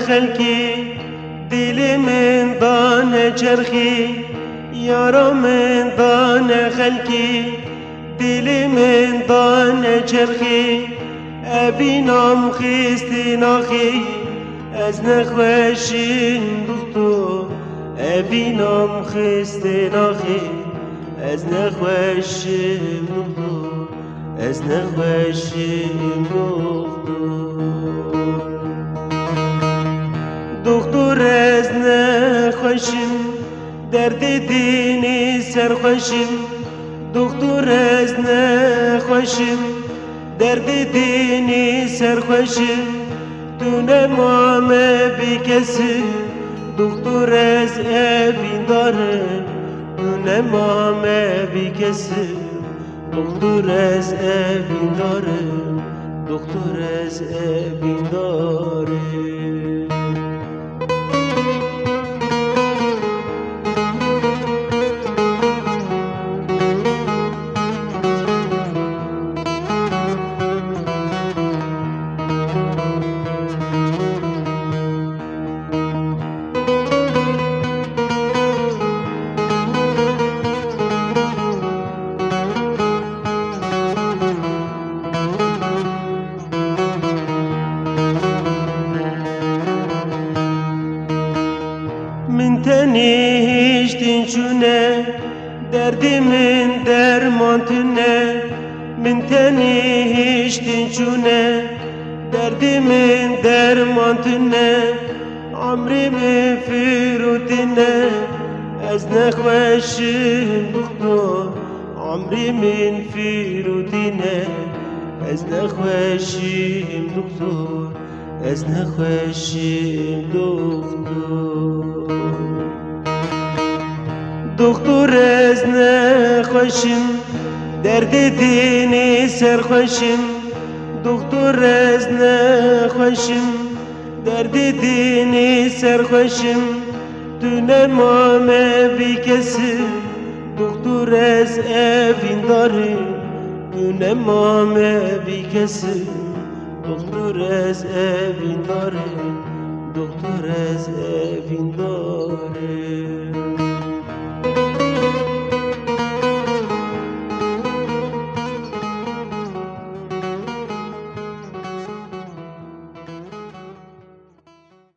خلکی دل من دانه چرخی یارا من دانه خلکی دل من دانه چرخی ابینام خیستی ناخی از نخوشین دختو ابینام خیستی ناخی از نخوشین دختو از نخوشین دختور از نخوشیم درد دینی سرخوشیم دختور از نخوشیم درد دینی سرخوشیم تو نمامه بی کسی دختور از اوین داره تو نمامه بی کسی دختور از اوین داره دختور از اوین داره من تنیشتین چونه دردی من درمان تونه من تنیشتین چونه دردی من درمان تونه عمری من فیروتینه از نخوشیم دختر عمری من فیروتینه از نخوشیم دختر از نخوشیم دختر دختر از نخوشیم درد دینی سرخوشیم دختر از نخوشیم درد دینی سرخوشیم تو نمامه بی کسی دختر از اوین داری تو نمامه بی کسی دختر از اوین داره دختر از اوین داره